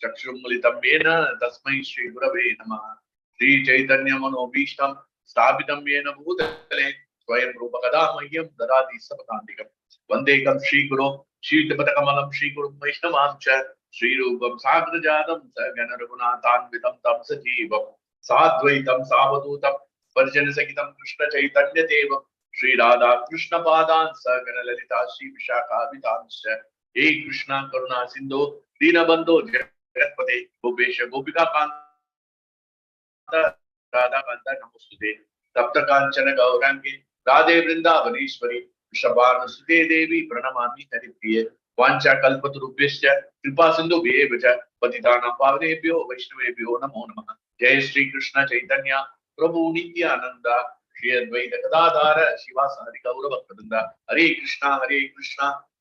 Chakshurumalitam Yena Tasmai Shri Gurave Namaha. Shri Chaitanya Manobhishtam Sthapitam Yena Bhutale Swayam Rupakada Mahyam Darati Sapatantikam Vandekam Shri Guru Shri Tipatakalam Shri Guru Vaishnavamcha Shri Rupam Sagrajadam Sagana Raghunathan Vitam Tam Sajivam Sadvaitam Savadutam Parjana Sakitam Krishna Chaitanya Devam Shri Radha Krishna Padan Sagana Lalita Shri Vishakha Vitamsha Hey Krishna Karuna Sindhu Dinabandho Jagatpate Gopesha Gopika Kanta Radha Kanta Namostute Tapta Kanchana Gaurangi Radhe Vrindavaneshwari Vishabhanu Sute Devi Pranamami Haripriye Vancha Kalpaturubhyascha Kripa Sindhu Bhevacha Patitanam Pavanebhyo Vaishnavebhyo Namo Namaha Jai Shri Krishna Chaitanya Prabhu Nityananda Shri Advaita Gadadhara Shivasari Gaurava Kadanda Hare Krishna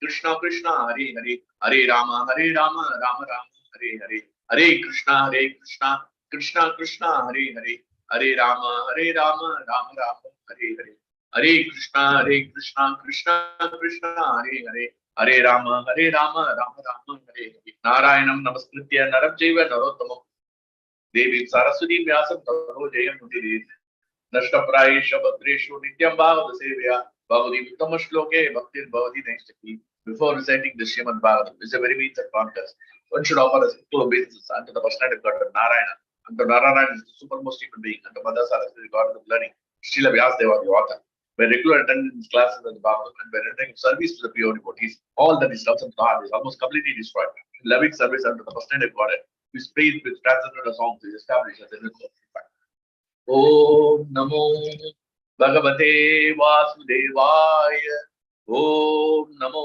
Krishna Krishna Hare Hare Hare Rama Rama Rama Hare Hare Hare Krishna Krishna Krishna Hare Hare Hare Rama Rama Rama Hare Hare Hare Krishna Krishna Krishna Hare Hare Hare Rama Rama Rama Hare Hare Narayanam Namaskritya Naram Jaiva Narottamam Devi Saraswati Vyasam Tato Jayam Mudire Nashtaprayesha Bhadreshu Nityam Bhagavata Sevya Bhagavati Uttama Shloke Bhaktir Bhavati Naishtaki. Before reciting the Śrīmad-Bhāgavatam, it's a very means of contest. One should offer a simple obeisance unto the personality of God, Narayana. And the Narayana is the supermost human being, and the Mother Saraswati, God of the learning, Srila Vyasadeva, the author. By regular attendance classes at the Bhagavatam and by rendering service to the pure devotees, all that is loves of God is almost completely destroyed. Loving service unto the personality of God, whose praise with transcendental songs is established as a ritual. Om Namo Bhagavate Vasudevaya. Om Namo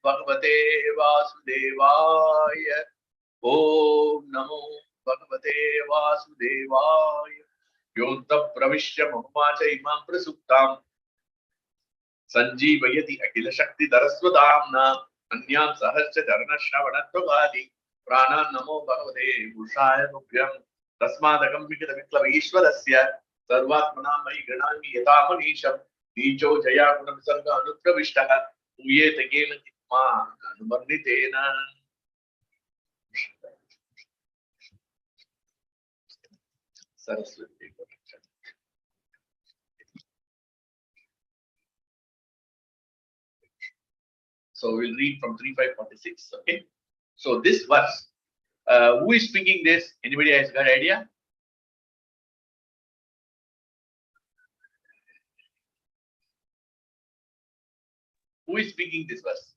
Bhagavate Vasudevaya. Om Namo Bhagavate Vasudevaya. Yonta Pravishya Mahamacha Imam Prasuktam Sanjeevayati Akila Shakti Daraswadamna Anyam Sahasya Dharana Shravanattvagadi Prana Namo Bhagavate Bhushaya Nubhyam Tasmadakam Vikata Viklava Ishwarasya Sarvatmana Mai Ganami Yatamanisham Nicho Jaya Guna Visarga Anupravishtaha Uyeta Gena Kitma Anumarnitena. Saraswati. So we'll read from 3.5.46. Okay. So this verse, who is speaking this? Anybody has got an idea? Who is speaking this verse?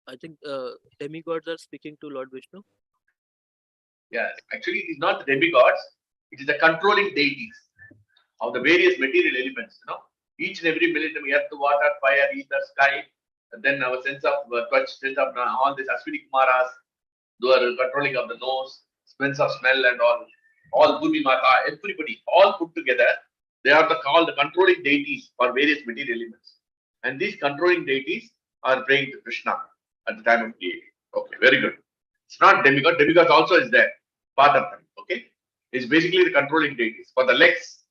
I think demigods are speaking to Lord Vishnu. Yeah, actually it is not the demigods, it is the controlling deities of the various material elements, each and every millennium, earth, water, fire, ether, sky, and then our sense of touch, sense of all these Ashwini Kumaras, who are controlling of the nose, sense of smell and all Bhumi Mata, everybody, all put together, they are called the controlling deities for various material elements. And these controlling deities are praying to Krishna at the time of creation. Okay, very good. It's not demigod, demigods also is there, part of them, okay? It's basically the controlling deities. For the legs,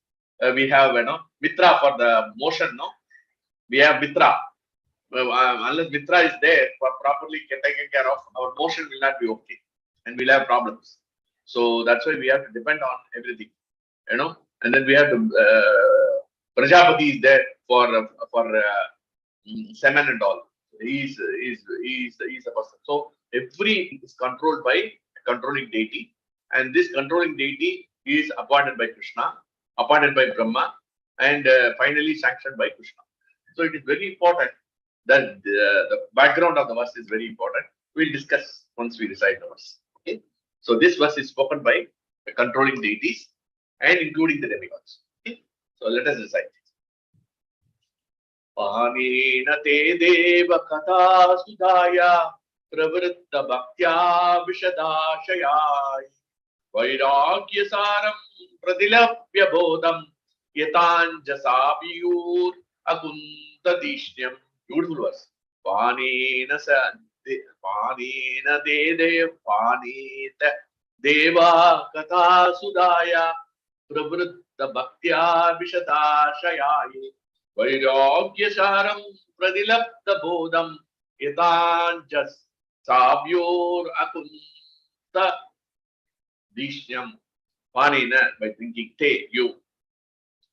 we have Mitra for the motion, we have Mitra. Unless Mitra is there for properly taken care of, our motion will not be okay and we'll have problems. So that's why we have to depend on everything, and then we have the Prajapati is there for semen and all. He's a person. So every is controlled by a controlling deity, and this controlling deity is appointed by Krishna, appointed by Brahma, and finally sanctioned by Krishna. So it is very important that the background of the verse is very important. We'll discuss once we recite the verse. Okay. So this verse is spoken by the controlling deities and including the demigods. Okay. So let us recite. Panena te deva katha sudaya pravritta bhaktya vishadashayai vairagya saram pradilapya bodham yatanjasabiyur akuntadishyam. Beautiful verse. Panena deva katha sudaya pravritta bhaktya vishadashayai Vairagyasaram pradilapta bodham yatanjas savyor akunta dishyam. Panina, by drinking te, you,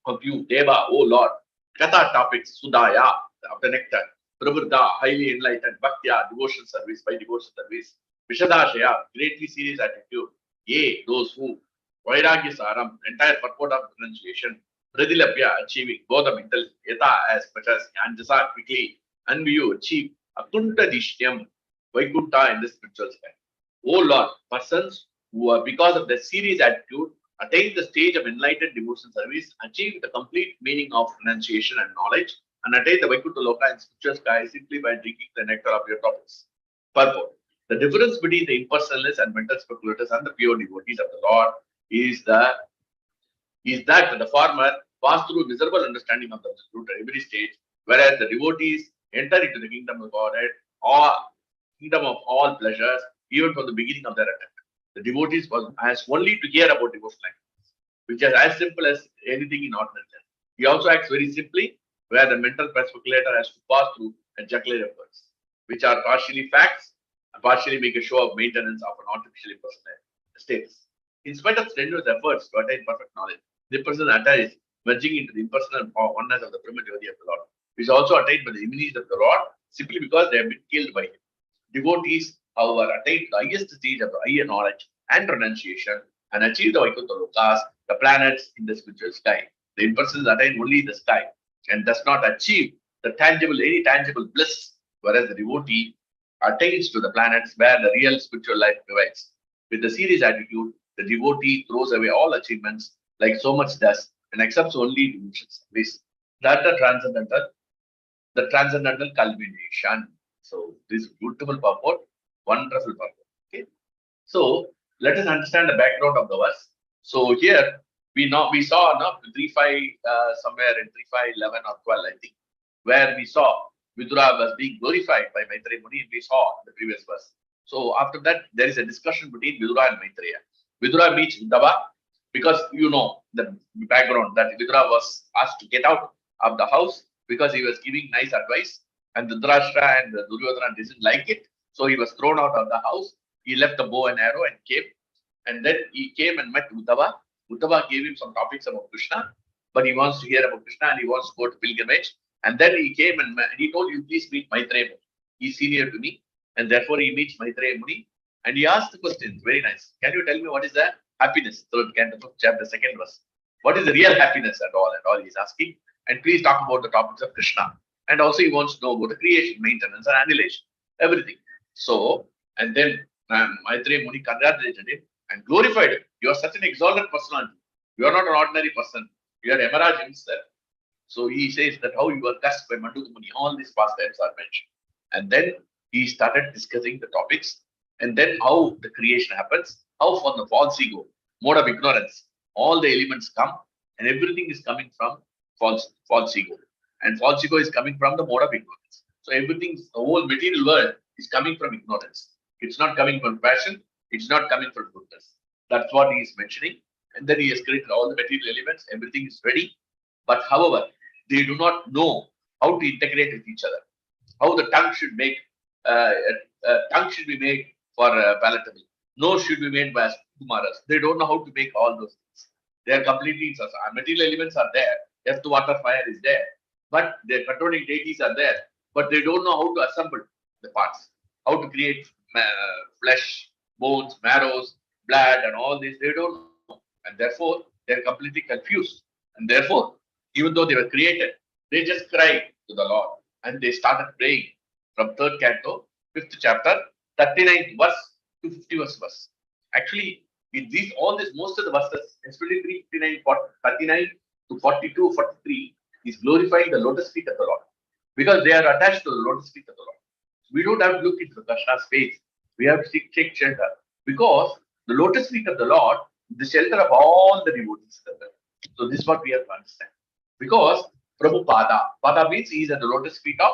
of you, Deva, O Lord. Katha topics, Sudaya, of the nectar. Prabhupada, highly enlightened. Bhaktya, devotion service, by devotion service. Vishadashaya, greatly serious attitude. Yea, those who. Vairagya Saram, entire purport of pronunciation. Pradilabhya, achieving bodham intelligence. Yata, as much as Anjasa, quickly. Anviyu, achieve. Akunta Dishyam, Vaikunta in the spiritual sky. O Lord, persons who are, because of their serious attitude, attain the stage of enlightened devotion service, achieve the complete meaning of renunciation and knowledge, and attain the Vaikuntha Loka and spiritual sky simply by drinking the nectar of your topics. Purport. The difference between the impersonalists and mental speculators and the pure devotees of the Lord is that the former pass through miserable understanding of the truth at every stage, whereas the devotees enter into the kingdom of Godhead or kingdom of all pleasures, even from the beginning of their attempt. The devotees has only to hear about devotional activities, which is as simple as anything in ordinary life. He also acts very simply, where the mental speculator has to pass through and juggler efforts, which are partially facts and partially make a show of maintenance of an artificial impersonal status. In spite of strenuous efforts to attain perfect knowledge, the person attains merging into the impersonal oneness of the primitive of the Lord, which is also attained by the image of the Lord simply because they have been killed by him. Devotees, however, attain the highest stage of the higher knowledge and renunciation and achieve the Vaikuntha Lokas, the planets in the spiritual sky. The impersonal attain only the sky and does not achieve any tangible bliss, whereas the devotee attains to the planets where the real spiritual life prevails. With the serious attitude, the devotee throws away all achievements like so much dust and accepts only devotion service. That the transcendental culmination. So this beautiful purport, wonderful purport. Okay. So let us understand the background of the verse. So here we saw now 3.5 somewhere in 3.5.11 or 12, I think, where we saw Vidura was being glorified by Maitreya Muni. We saw the previous verse. So after that, there is a discussion between Vidura and Maitreya. Vidura meets Uddhava because you know the background that Vidura was asked to get out of the house because he was giving nice advice, and the Dhritarashtra and the Duryodhana didn't like it, so he was thrown out of the house. He left the bow and arrow and came, and then he came and met Uddhava. Uddhava gave him some topics about Krishna, but he wants to hear about Krishna and he wants to go to pilgrimage. And then he came and he told you, please meet Maitreya Muni. He's senior to me, and therefore he meets Maitreya Muni. And he asked the questions, very nice. Can you tell me what is the happiness? Third canto, chapter, second verse. What is the real happiness and all he's asking. And please talk about the topics of Krishna. And also he wants to know about the creation, maintenance, and annihilation, everything. So, and then Maitreya Muni congratulated him and glorified him. You are such an exalted personality. You are not an ordinary person. You are Yamaraj himself. So he says that how you were cursed by Manduka Muni, all these pastimes are mentioned. And then he started discussing the topics, and then how the creation happens, how from the false ego, mode of ignorance, all the elements come, and everything is coming from false ego. And false ego is coming from the mode of ignorance. So everything, the whole material world is coming from ignorance. It's not coming from passion, it's not coming from goodness. That's what he is mentioning. And then he has created all the material elements, everything is ready. But however, they do not know how to integrate with each other. How the tongue should make tongue should be made for palatable. Nose should be made by Kumaras. They don't know how to make all those things. They are completely material elements are there. Earth, water, fire is there. But their controlling deities are there. But they don't know how to assemble the parts. How to create flesh, bones, marrows, blood, and all this. They don't know. And therefore, they're completely confused. And therefore, even though they were created, they just cried to the Lord. And they started praying from 3rd canto, 5th chapter, 39th verse to 50th verse. Actually, in these, all this, most of the verses, especially 39 to 42, 43, is glorifying the lotus feet of the Lord. Because they are attached to the lotus feet of the Lord. We don't have to look into Krishna's face. We have to take shelter. Because the lotus feet of the Lord is the shelter of all the devotees. So this is what we have to understand. Because Prabhupada, Pada means he is at the lotus feet of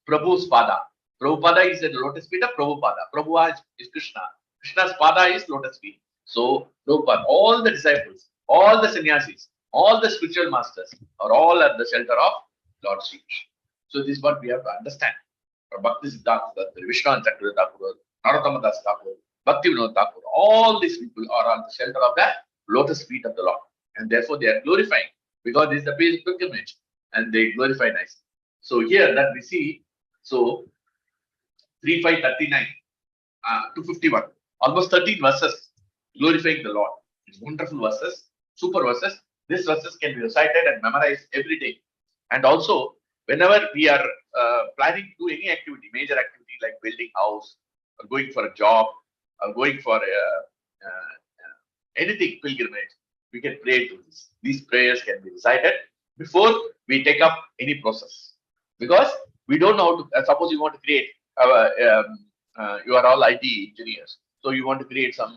Prabhu's Pada. Prabhupada is at the lotus feet of Prabhupada. Prabhupada is Krishna. Krishna's Pada is lotus feet. So Prabhupada, all the disciples, all the sannyasis, all the spiritual masters are all at the shelter of Lord Sri Krishna. So this is what we have to understand. From Bhakti Siddhanta, Vishwanath Chakravarti Thakur, Narottama Das Thakur, Bhakti Vinod Thakur, all these people are on the shelter of the lotus feet of the Lord. And therefore they are glorifying, because this is the base pilgrimage, and they glorify nicely. So here that we see, so 3.5.39, 251, almost 13 verses glorifying the Lord. It's wonderful verses, super verses. These verses can be recited and memorized every day. And also, whenever we are planning to do any activity, major activity like building house, or going for a job, or going for anything, pilgrimage, we can pray to this. These prayers can be recited before we take up any process. Because we don't know how to, suppose you want to create, you are all IT engineers, so you want to create some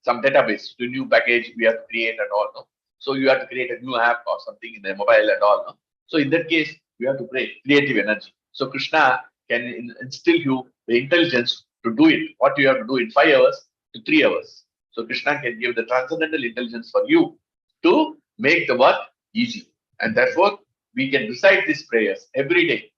database to new package we have to create and all. No? So you have to create a new app or something in the mobile and all. No? So in that case, you have to pray creative energy. So Krishna can instill you the intelligence to do it. What you have to do in 5 hours to 3 hours. So Krishna can give the transcendental intelligence for you to make the work easy. And therefore, we can recite these prayers every day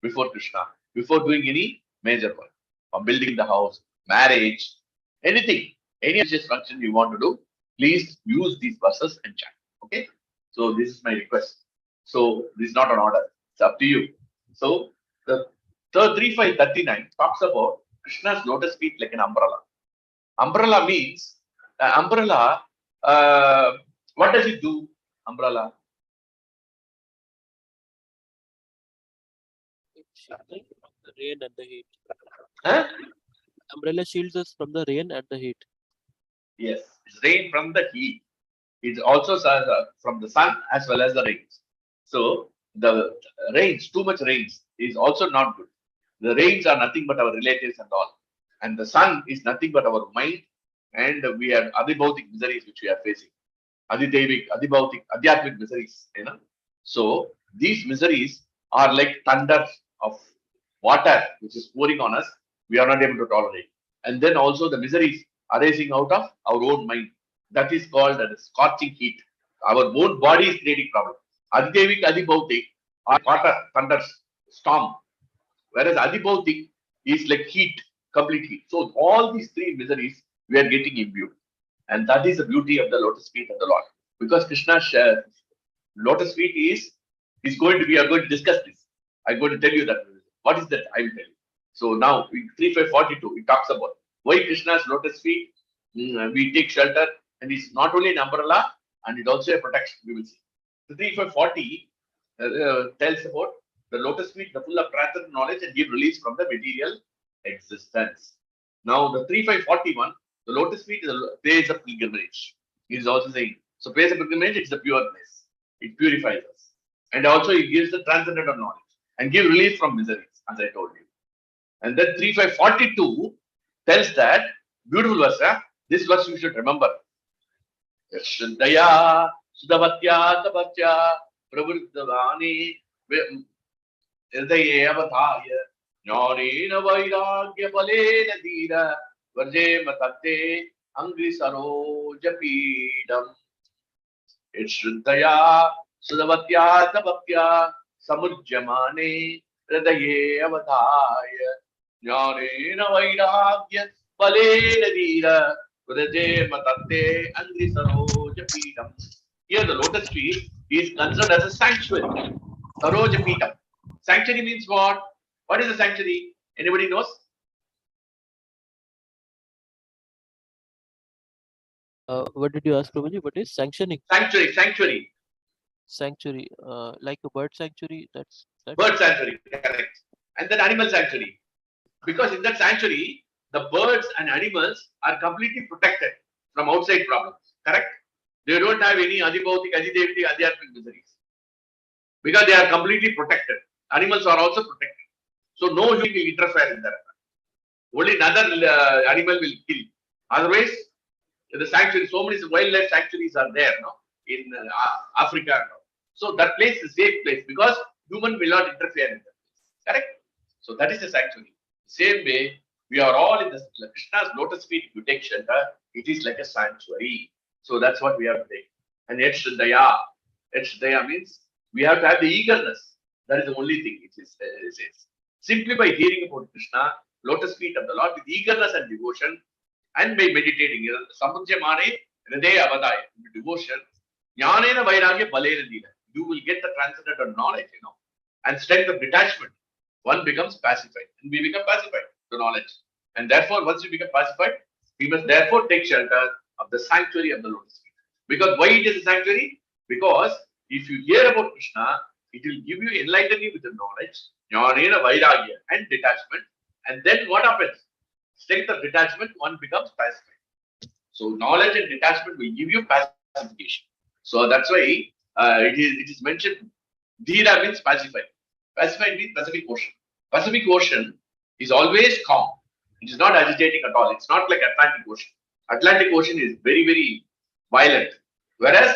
before Krishna, before doing any major work, or building the house, marriage, anything, any religious function you want to do, please use these verses and chant. Okay? So this is my request. So this is not an order. It's up to you. So the third 3.5.39 talks about Krishna's lotus feet like an umbrella. Umbrella means, umbrella, what does it do? Umbrella. It shields us from the rain and the heat. Huh? Umbrella shields us from the rain and the heat. Yes, it's rain from the heat. It also from the sun as well as the rains. So the rains, too much rains is also not good. The rains are nothing but our relatives and all. And the sun is nothing but our mind, and we have adibhautik miseries which we are facing. Adidevik, adibhautik, adhyatmic miseries, you know. So these miseries are like thunder of water which is pouring on us. We are not able to tolerate. And then also the miseries arising out of our own mind. That is called the scorching heat. Our own body is creating problem. Adidevik, adibhautik are water, thunder, storm. Whereas adibhautik is like heat, complete heat. So all these three miseries we are getting imbued. And that is the beauty of the lotus feet of the Lord. Because Krishna shares, lotus feet is going to be, we are going to discuss this. I'm going to tell you that. What is that? I will tell you. So now, in 3.5.42, it talks about why Krishna's lotus feet, we take shelter, and it's not only an umbrella, and it also a protection, we will see. The 3.5.40 tells about the lotus feet, the full of transcendental knowledge, and give release from the material existence. Now, the 3.5.41, the lotus feet is a place of pilgrimage. He is also saying, so place of pilgrimage, it's the pure place. It purifies us. And also it gives the transcendental knowledge and give relief from miseries, as I told you. And then 3.5.42 tells that, beautiful verse, this verse you should remember. Shrindaya, Sudavatya, Tavatya, Pravruddhavani, Hridaye Avathaya, Jnanena Vairagya Balena Dira, Varje Matate, Angri Sarojapidam. It's Shrindaya, Sudavatya, Tavatya, Samurjamane, Hridaye Avathaya, Jnanena Vairagya Balena Dira, Varje Matate, Angri Sarojapidam. Here the lotus tree is considered as a sanctuary. Sarojapidam. Sanctuary means what? What is a sanctuary? Anybody knows? What did you ask, Prabhuji? What is sanctioning? Sanctuary. Sanctuary, like a bird sanctuary. That's Bird sanctuary, correct. And then animal sanctuary. Because in that sanctuary, the birds and animals are completely protected from outside problems. Correct? They don't have any adibhautik, adideviti, adhyatmic miseries. Because they are completely protected. Animals are also protected. So no human will interfere in that. Only another animal will kill. Otherwise, the sanctuary, so many wildlife sanctuaries are there, no, in Africa. No? So that place is a safe place because human will not interfere in that place. Correct? So that is the sanctuary. Same way, we are all in the Krishna's lotus feet. If you take shelter, it is like a sanctuary. So that's what we have to take. And Yet Shrindaya means We have to have the eagerness. That is the only thing it says. Simply by hearing about Krishna, lotus feet of the Lord, with eagerness and devotion, and by meditating. Samudhyamane hridaya avadaya, devotion. Jnanena vairagya balena dina. You will get the transcendental knowledge, and strength of detachment. One becomes pacified, and we become pacified to knowledge. And therefore, once you become pacified, we must therefore take shelter of the sanctuary of the lotus feet. Because why it is a sanctuary? Because if you hear about Krishna, it will give you, enlighten you with the knowledge, jnanena vairagya, and detachment. And then what happens? Strength of detachment, one becomes pacified. So knowledge and detachment will give you pacification. So that's why it is mentioned. Dhira means pacified. Pacified means Pacific Ocean. Pacific Ocean is always calm. It is not agitating at all. It's not like Atlantic Ocean. Atlantic Ocean is very, very violent. Whereas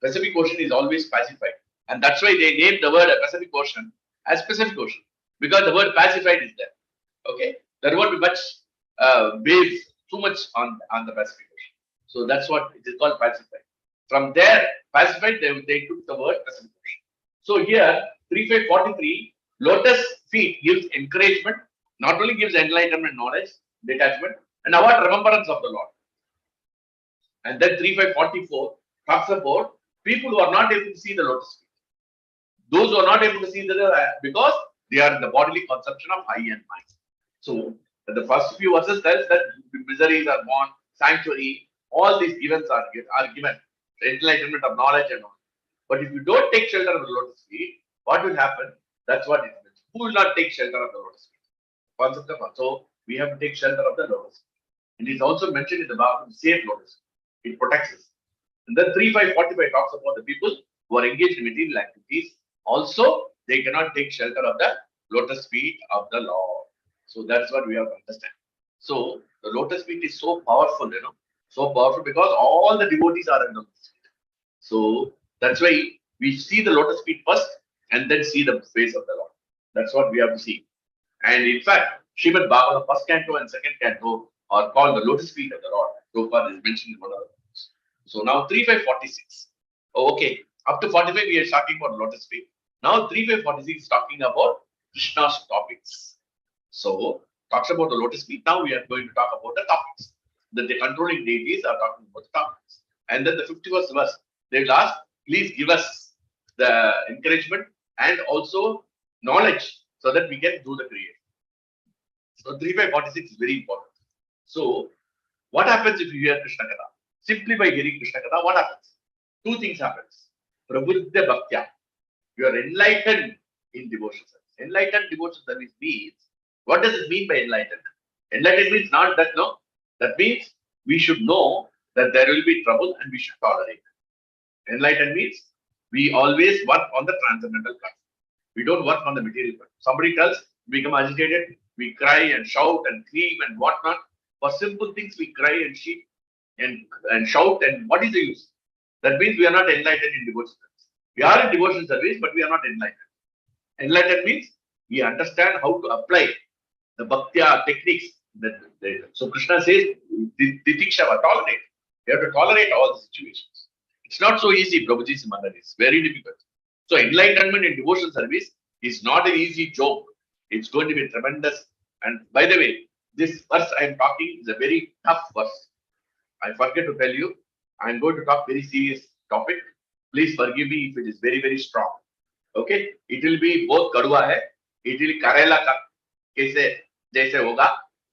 Pacific Ocean is always pacified. And that's why they named the word Pacific Ocean as Pacific Ocean. Because the word pacified is there. Okay? There won't be much waves, too much on the Pacific Ocean. So that's what it is called pacified. From there, pacified, they took the word Pacific Ocean. So here, 3.5.43, lotus feet gives encouragement, not only gives enlightenment, knowledge, detachment, and our remembrance of the Lord. And then 3.5.44 talks about people who are not able to see the lotus feet. Those who are not able to see because they are in the bodily consumption of eye and mind. So the first few verses tells that miseries are born, sanctuary, all these events are given, enlightenment of knowledge and all. But if you don't take shelter of the lotus feet, what will happen? That's what it means. Who will not take shelter of the lotus feet? Concept of so we have to take shelter of the lotus feet. And it's also mentioned in the Bhagavatam, safe lotus feet. It protects us. And then 3.5.45 talks about the people who are engaged in material activities. Also, they cannot take shelter of the lotus feet of the Lord. So that's what we have to understand. So the lotus feet is so powerful, so powerful because all the devotees are in the lotus feet. So that's why we see the lotus feet first and then see the face of the Lord. That's what we have to see. And in fact, Śrīmad-Bhāgavatam first canto and second canto are called the lotus feet of the Lord. So far is mentioned in one of the books. So now 3.5.46. Oh, okay. Up to 45 we are talking about lotus feet. Now 3.5.46 is talking about Krishna's topics. So talks about the lotus feet. Now we are going to talk about the topics. That the controlling deities are talking about the topics. And then the 51st verse, they will ask, please give us the encouragement and also knowledge so that we can do the creation. So 3.5.46 is very important. So what happens if you hear Krishna Katha? Simply by hearing Krishna Katha, what happens? Two things happens. Prabuddha Bhaktya. You are enlightened in devotion service. Enlightened devotion service means, what does it mean by enlightened? Enlightened means not that, no. That means we should know that there will be trouble and we should tolerate it. Enlightened means we always work on the transcendental plan. We don't work on the material plan. Somebody tells, we become agitated, we cry and shout and scream and whatnot. For simple things, we cry and sheep and shout, and what is the use? That means we are not enlightened in devotion service. We are in devotion service, but we are not enlightened. Enlightened means we understand how to apply the bhaktya techniques. So Krishna says, Titikshava, tolerate. You have to tolerate all the situations. It's not so easy, Prabhuji's mother. It's very difficult. So enlightenment in devotion service is not an easy joke. It's going to be tremendous. And by the way, this verse I am talking is a very tough verse. I forget to tell you, I am going to talk very serious topic. Please forgive me if it is very, very strong. Okay? It will be both Kadua hai, it will be Karela ka, jaise hoga.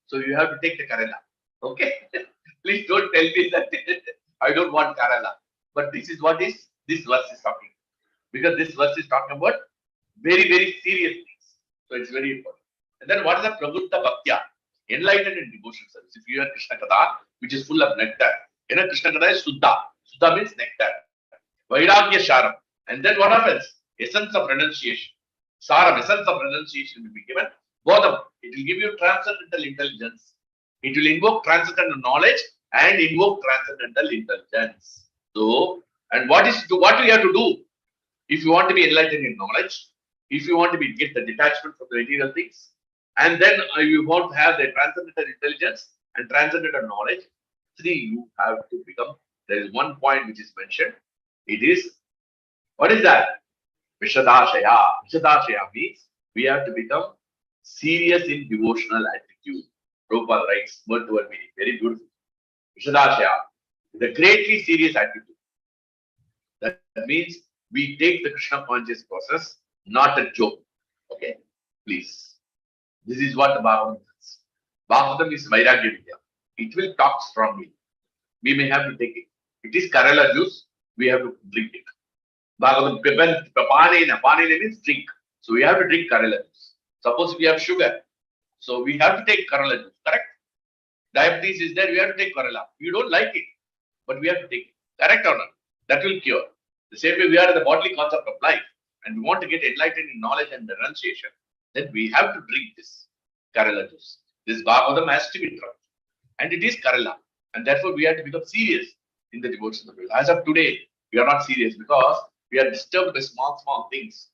So you have to take the Karela. Okay? Please don't tell me that I don't want Karela. But this is what this verse is talking. Because this verse is talking about very, very serious things. So it's very important. And then what is the Prabuddha Bhaktya? Enlightened in devotion service. If you hear Krishna Katha, which is full of nectar. Krishna Katha is Suddha. Suddha means nectar. Vairagya Sharam. And then what happens? Essence of renunciation. Saram, essence of renunciation will be given. Both of them. It will give you transcendental intelligence. It will invoke transcendental knowledge and invoke transcendental intelligence. So, and what do you have to do? If you want to be enlightened in knowledge, if you want to get the detachment from the material things, and then you want to have the transcendental intelligence and transcendental knowledge, you have to become, there is one point which is mentioned. It is, what is that? Vishadashaya. Vishadashaya means we have to become serious in devotional attitude. Prabhupada writes word to word meaning. Very beautiful. Vishadashaya. The greatly serious attitude. That means we take the Krishna conscious process, not a joke. Okay? Please. This is what the Bhagavatam is. Bhagavatam is Vairagya Vidya. It will talk strongly. We may have to take it. It is Kerala juice. We have to drink it. Bhagavatam, Panena means drink. So we have to drink Kerala juice. Suppose we have sugar. So we have to take Kerala juice. Correct? Diabetes is there. We have to take Kerala. You don't like it. But we have to take it. Correct or not? That will cure. The same way we are in the bodily concept of life. And we want to get enlightened in knowledge and renunciation. Then we have to drink this Kerala juice. This Bhagavatam has to be drunk. And it is Kerala. And therefore we have to become serious in the devotion of the will. As of today, we are not serious because we are disturbed by small things.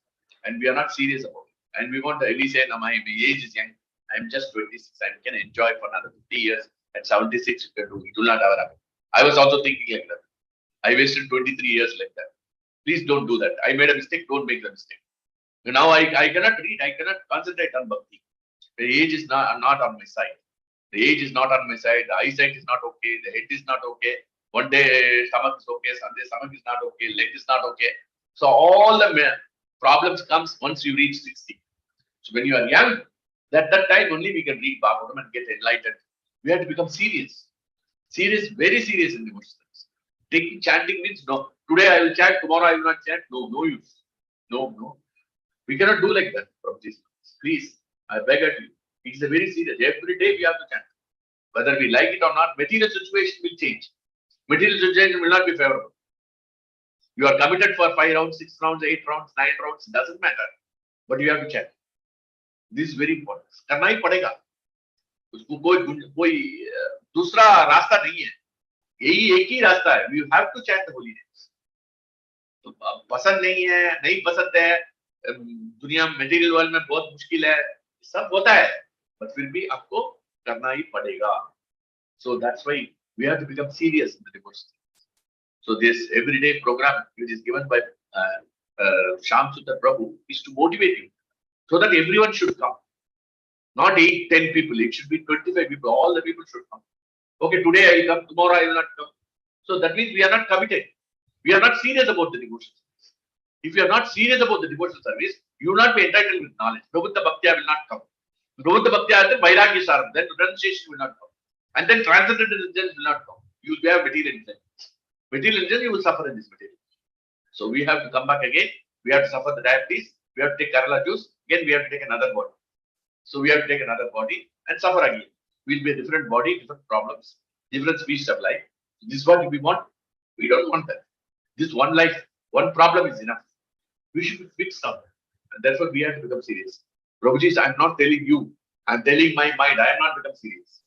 And we are not serious about it. And we want to really say, no, my age is young. I'm just 26. I can enjoy for another 50 years. At 76, you can do it. It will not ever happen. I was also thinking like that. I wasted 23 years like that. Please don't do that. I made a mistake. Don't make the mistake. Now I cannot read. I cannot concentrate on bhakti. The age is not on my side. The age is not on my side. The eyesight is not okay. The head is not okay. One day stomach is okay. Sunday stomach is not okay. Leg is not okay. So all the problems comes once you reach 60. So when you are young, that time only we can read Bhagavatam and get enlightened. We have to become serious. Serious, very serious in devotion. Taking chanting means no. Today I will chant, tomorrow I will not chant. No use. No. We cannot do like that, Prabhuji. Please, I beg of you. It is a very serious. Every day we have to chant. Whether we like it or not, material situation will change. Material situation will not be favorable. You are committed for 5 rounds, 6 rounds, 8 rounds, 9 rounds, doesn't matter. But you have to chant. This is very important. करना ही पड़ेगा. उसको कोई दूसरा रास्ता नहीं है. यही एक ही रास्ता है. You have to chant the holy names. तो पसंद नहीं पसंद है. दुनिया मटेरियल वर्ल्ड में बहुत मुश्किल है. सब होता है. But फिर भी आपको करना ही पड़ेगा. So that's why we have to become serious in the devotion. So this everyday program which is given by Shyam Sundar Prabhu is to motivate you so that everyone should come. Not 8, 10 people. It should be 25 people. All the people should come. Okay, today I will come, tomorrow I will not come. So that means we are not committed. We are not serious about the devotion service. If you are not serious about the devotion service, you will not be entitled with knowledge. Prabhupada Bhaktya will not come. Prabhupada Bhaktya, then Vairagya Saram, then renunciation will not come. And then transcendental intelligence will not come. You will have material intelligence. Material intelligence, you will suffer in this material. So we have to come back again. We have to suffer the diabetes. We have to take Kerala juice. Again, we have to take another body. So we have to take another body and suffer again. We'll be a different body, different problems, different species of life. This is what we want. We don't want that. This one life, one problem is enough. We should be fixed on that. And therefore, we have to become serious. Prabhuji, I'm not telling you. I'm telling my mind. I have not become serious.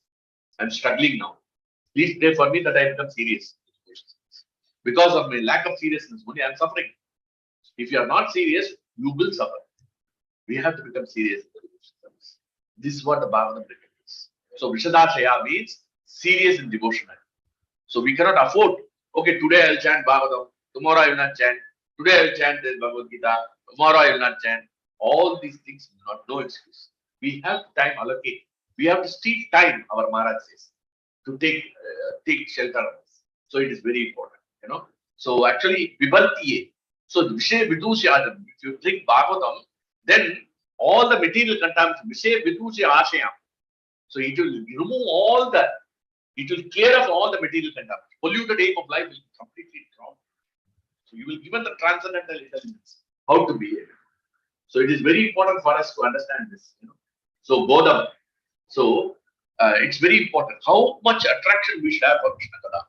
I'm struggling now. Please pray for me that I become serious. Because of my lack of seriousness, only I'm suffering. If you are not serious, you will suffer. We have to become serious. This is what the Bhagavatam recommends. So Vishadashaya means serious in devotion. So we cannot afford, okay, today I'll chant Bhagavatam, tomorrow I will not chant, today I will chant this Bhagavad Gita, tomorrow I will not chant. All these things, no excuse. We have time allocated. We have to steal time, our Maharaj says, to take shelter of us. So it is very important, So actually, Vibhaltiye. So Vishaya Vidusya, if you drink Bhagavatam, then all the material contamination, Vishaya Vidusya Ashayam. So it will remove all that. It will clear off all the material contamination. Polluted aim of life will be completely drowned. So you will given the transcendental intelligence how to behave. So it is very important for us to understand this. So Bodham. So it's very important. How much attraction we should have for Krishna Kada.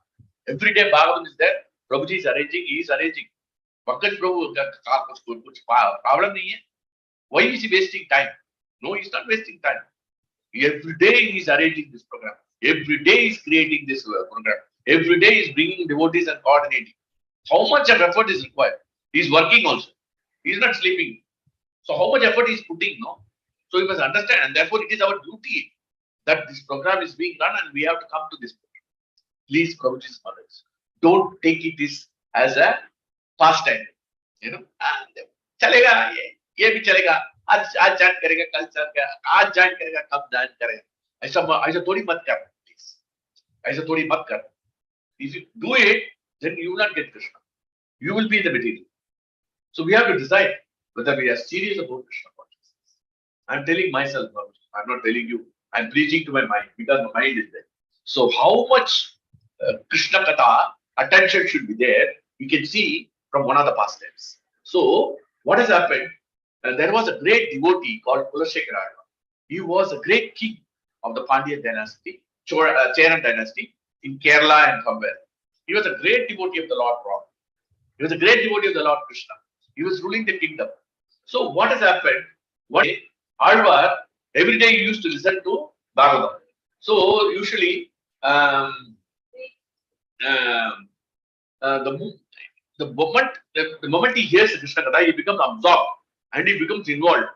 Every day Bhagavatam is there. Prabhuji is arranging. He is arranging. Pankaj Prabhu problem nahi hai. Why is he wasting time? No, he's not wasting time. Every day he is arranging this program. Every day he is creating this program. Every day he is bringing devotees and coordinating. How much of effort is required? He is working also. He is not sleeping. So how much effort he is putting, no? So you must understand, and therefore it is our duty that this program is being done and we have to come to this program. Please, Prabhuji's knowledge. Don't take it as a pastime. चलेगा ये भी चलेगा, आज join करेगा, कल join करेगा, आज join करेगा, कब ज्वाइन करेगा, ऐसा थोड़ी मत कर प्लीज, ऐसा थोड़ी मत कर. If you do it, then you will not get Krishna. You will be in the material. So we have to decide whether we are serious about Krishna consciousness. I'm telling myself, I'm not telling you. I'm preaching to my mind because my mind is there. So how much Krishna Katha attention should be there, you can see from one of the pastimes. So what has happened? There was a great devotee called Kulashekara. He was a great king of the Pandya dynasty, Cheran dynasty in Kerala and somewhere. He was a great devotee of the Lord Ram. He was a great devotee of the Lord Krishna. He was ruling the kingdom. So what has happened? One day, Alvar, every day he used to listen to Bhagavatam. So usually, the moment he hears Krishna Katha, he becomes absorbed and he becomes involved.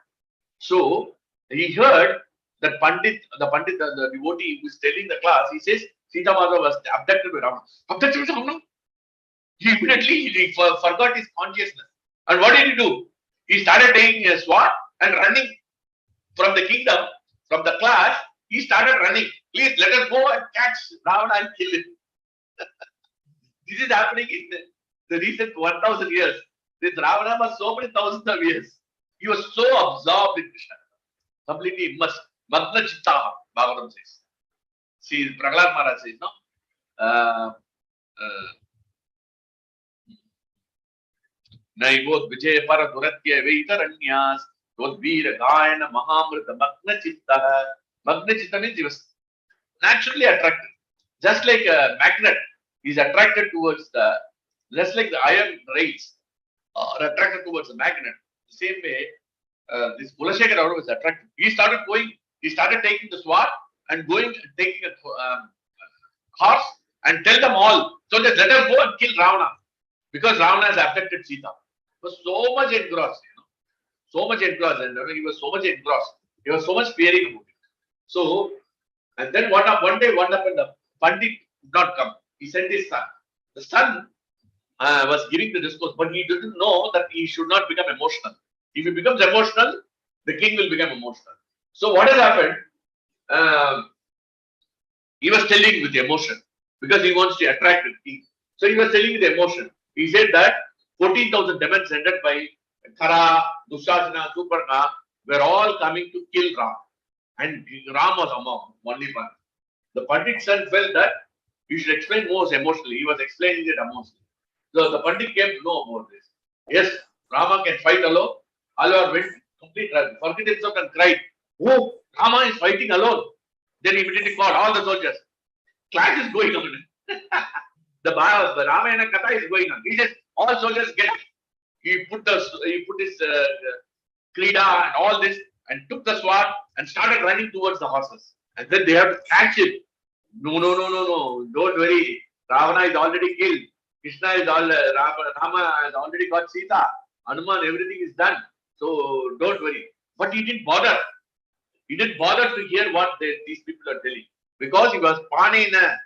So he heard that the devotee who is telling the class, he says, Sita Mata was abducted by Rama. Abducted by Rama? He immediately forgot his consciousness. And what did he do? He started taking a sword and running from the kingdom, from the class. He started running. Please let us go and catch Ravana and kill him. This is happening in the recent 1000 years. This Ravana was so many thousands of years. He was so absorbed in Krishna, completely immersed. Magna Chitta, Bhagavatam says. See, Prahlad Maharaj says, no? Naivod Vijay Paraduratya Vaitaranyas, Dodvira Gayana Mahamrita Magna Chitta. Magna Chitta means he was naturally attracted. Just like a magnet is attracted towards just like the iron rails are attracted towards the magnet. The same way, this Kulashekara was attracted. He started taking the sword and going and taking a horse and tell them all, so that let us go and kill Ravana. Because Ravana has abducted Sita. He was so much engrossed, so much engrossed, and he was so much engrossed. He was so much fearing about it. So, and then one day, what happened? The Pandit did not come. He sent his son. The son was giving the discourse, but he didn't know that he should not become emotional. If he becomes emotional, the king will become emotional. So what has happened? He was telling with emotion because he wants to attract the king. So he was telling with emotion. He said that 14,000 demons headed by Khara, Dushasana, Suparna were all coming to kill Ram. And Ram was among only one. The Pandit son felt that he should explain more emotionally. He was explaining it emotionally. So the Pandit came to know about this. Yes, Rama can fight alone. Alvar went complete, forget himself and cried, oh, Rama is fighting alone. Then he immediately called all the soldiers. Clash is going on. The Ramayana Katha is going on. He says, all soldiers get up. He put his krida and all this and took the sword and started running towards the horses. And then they have to catch him. No. Don't worry. Ravana is already killed. Krishna is Rama has already got Sita. Hanuman, everything is done. So don't worry. But he didn't bother. He didn't bother to hear what these people are telling. Because he was Panena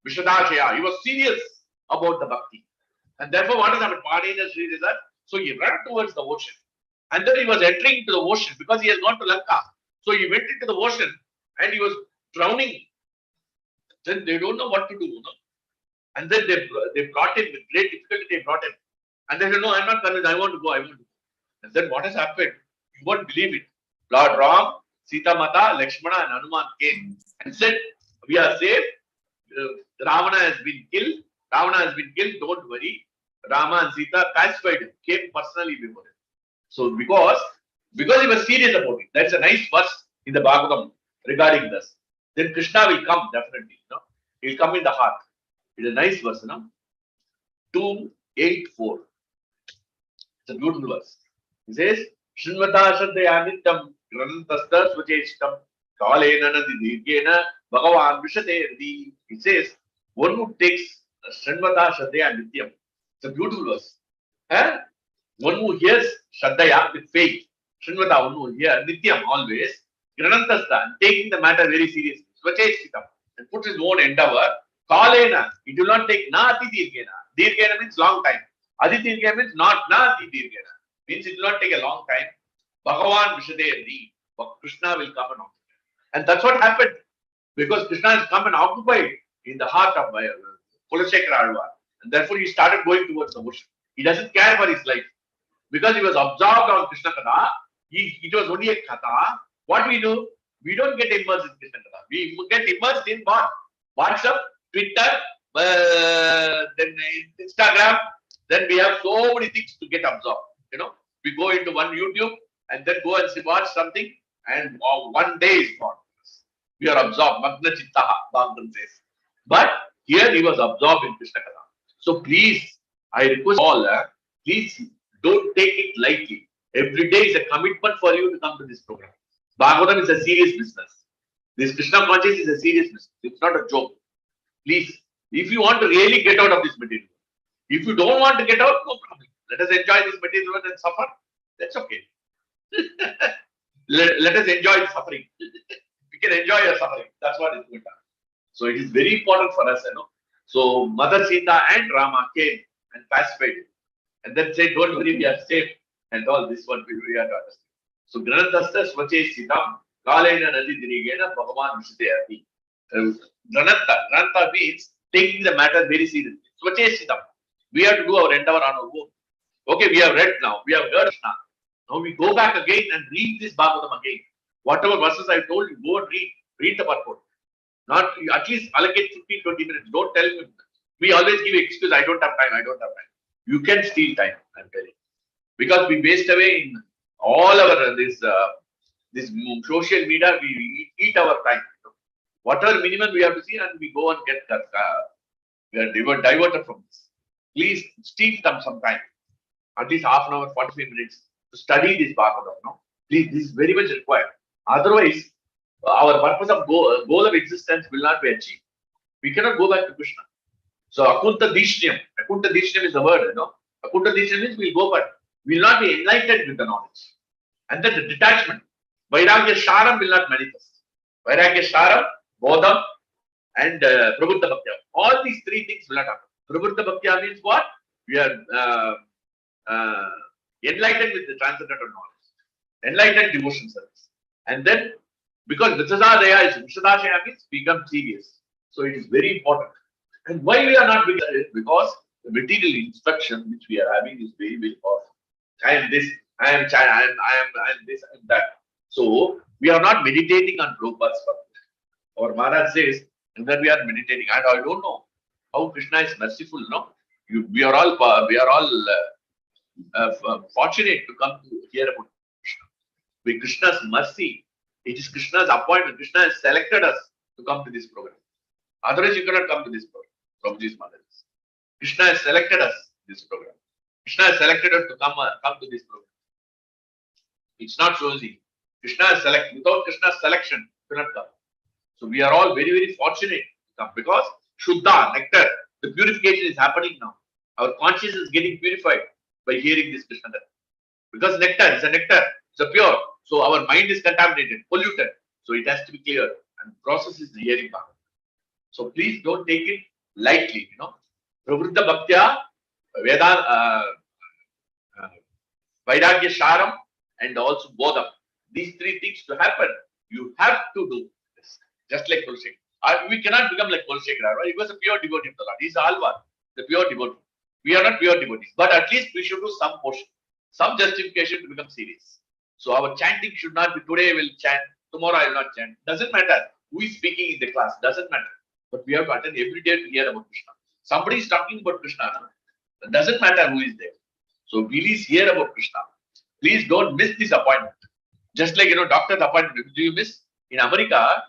Vishadashaya. He was serious about the bhakti. And therefore, what has happened? Panena Sri is that. So he ran towards the ocean. And then he was entering into the ocean because he has gone to Lanka. So he went into the ocean and he was drowning. Then they don't know what to do. And then they brought him with great difficulty. They brought him. And they said, no, I'm not convinced. I want to go. And then what has happened? You won't believe it. Lord Ram, Sita Mata, Lakshmana and Hanuman came and said, we are safe. Ravana has been killed. Don't worry. Rama and Sita pacified him, came personally before him. So because he was serious about it. That's a nice verse in the Bhagavatam regarding this. Then Krishna will come definitely. He will come in the heart. It's a nice verse, 2:8:4. It's a beautiful verse. He says, Śrīmad Shraddhaya Nityam Grantasthas Svacheshtam Kalena Nadi Dirghena Bhagavan Vishate Radi. It says, one who takes Śrīmad Shraddhaya Nityam. It's a beautiful verse. One who hears Shraddhaya with faith. Śrīmad, one who hears Nityam always. Grantasthas, taking the matter very seriously. Svacheshtam, and put his own endeavor. Kalena, it will not take Nati Dirghena. Dirghena means long time. Adi Dirghaya means not na Adi Dirghaya. Means it will not take a long time. Bhagavan Vishadevdi. Krishna will come and occupy. And that's what happened. Because Krishna has come and occupied in the heart of Kulashekara Alvar. And therefore he started going towards the ocean. He doesn't care for his life. Because he was absorbed on Krishna Katha. It was only a Katha. What we do? We don't get immersed in Krishna Katha. We get immersed in what? WhatsApp, Twitter, then Instagram. Then we have so many things to get absorbed. We go into one YouTube and then go and watch something, and one day is gone. We are absorbed. Magna Chittaha, Bhagavatam says. But here he was absorbed in Krishna Katha. So please, I request all, please don't take it lightly. Every day is a commitment for you to come to this program. Bhagavatam is a serious business. This Krishna consciousness is a serious business. It's not a joke. Please, if you want to really get out of this material, if you don't want to get out, no problem. Let us enjoy this material and suffer. That's okay. let us enjoy the suffering. We can enjoy your suffering. That's what is going on. So it is very important for us, So Mother Sita and Rama came and pacified it. And then said, don't worry, we are safe. And all this one we are to understand. So Granatasta Swache Sitam, Kalena Nadi Dirigena, Bhagavan Vishadeyati. Granatha means taking the matter very seriously. Swache Sitam. We have to do our endeavor on our own. Okay, we have read now. We have heard now. Now we go back again and read this Bhagavatam again. Whatever verses I told you, go and read the purport. Not at least allocate 15-20 minutes. Don't tell me. We always give excuse. I don't have time. You can steal time. I'm telling you, because we waste away in all our this social media. We eat our time. Whatever minimum we have to see, and we go and get we are diverted from this. Please steal some time. At least half an hour, 45 minutes to study this Bhagavatam. No? Please, this is very much required. Otherwise, our purpose of goal of existence will not be achieved. We cannot go back to Krishna. So Akunta Dishnyam is the word, Akunta Dishnyam means we'll go back. We will not be enlightened with the knowledge. And then the detachment. Vairagya Sharam will not manifest. Vairagya Sharam, Bodham, and Prabuddha Bhaktya. All these three things will not happen. Prabuddha Bhaktya means what? We are enlightened with the transcendental knowledge. Enlightened devotion service. And then, because Visasadaya is Visadashaya means become serious. So it is very important. And why we are not doing it? Because the material instruction which we are having is very, very powerful. I am this, I am China, I am this, I am that. So we are not meditating on Prabhupada's purpose. Or Maharaj says, and then we are meditating. And I don't know how Krishna is merciful, we are all fortunate to come to hear about Krishna. With Krishna's mercy, it is Krishna's appointment. Krishna has selected us to come to this program. Otherwise, you cannot come to this program. Prabhuji's mother. Krishna has selected us this program. Krishna has selected us to come to this program. It's not so easy. Krishna has selected. Without Krishna's selection, you cannot come. So we are all very, very fortunate to come because Shuddha, nectar, the purification is happening now. Our consciousness is getting purified by hearing this Krishna. Because nectar is a nectar, it's a pure. So our mind is contaminated, polluted. So it has to be clear. And the process is the hearing part. So please don't take it lightly, Pravritta Bhaktya, Vairagya Sharam, and also Bodham. These three things to happen, you have to do this. Just like Kulashekara. We cannot become like Kulashekara. Right? He was a pure devotee of the Lord. He is Alvar, the pure devotee. We are not pure devotees. But at least we should do some portion, some justification to become serious. So our chanting should not be today I will chant, tomorrow I will not chant. Doesn't matter who is speaking in the class. Doesn't matter. But we have to attend every day to hear about Krishna. Somebody is talking about Krishna. It doesn't matter who is there. So please hear about Krishna. Please don't miss this appointment. Just like doctor's appointment. Do you miss? In America,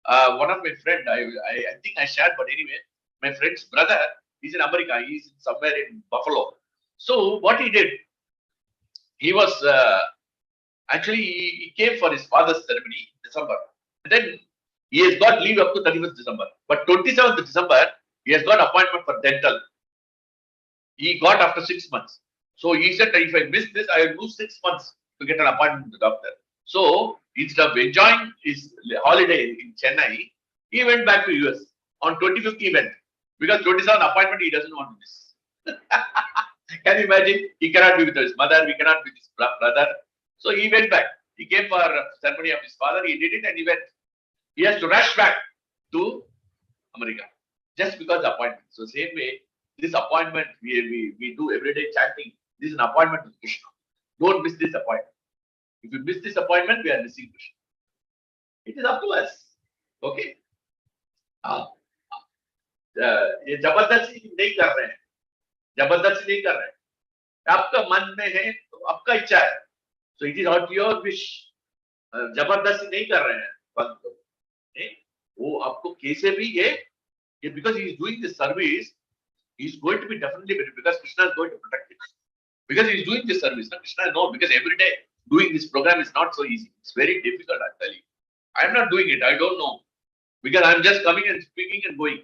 one of my friends, I think I shared, but anyway, my friend's brother, he's in America. He's somewhere in Buffalo. So what he did, he was actually he came for his father's ceremony in December. And then he has got leave up to 31st December. But 27th December, he has got appointment for dental. He got after 6 months. So he said, if I miss this, I will lose 6 months to get an appointment with the doctor. So instead of enjoying his holiday in Chennai, he went back to US. On 25th he went. Because 27th appointment he doesn't want to miss. Can you imagine? He cannot be with his mother, we cannot be with his brother. So he went back. He came for a ceremony of his father, he did it and he went. He has to rush back to America just because the appointment. So same way, this appointment we do everyday chanting. This is an appointment with Krishna. Don't miss this appointment. If you miss this appointment, we are missing Krishna. It is up to us. Okay? ये जबरदस्ती नहीं कर रहे हैं, जबरदस्ती नहीं कर रहे हैं, आपका मन में है तो आपका इच्छा है, so it is not your wish, जबरदस्ती नहीं कर रहे हैं बंद को, वो आपको कैसे भी ये because he is doing this service, he is going to be definitely better because Krishna is going to protect him, because he is doing this service. Now Krishna knows because every day doing this program is not so easy. It's very difficult. I tell you, I am not doing it. I don't know because I am just coming and speaking and going.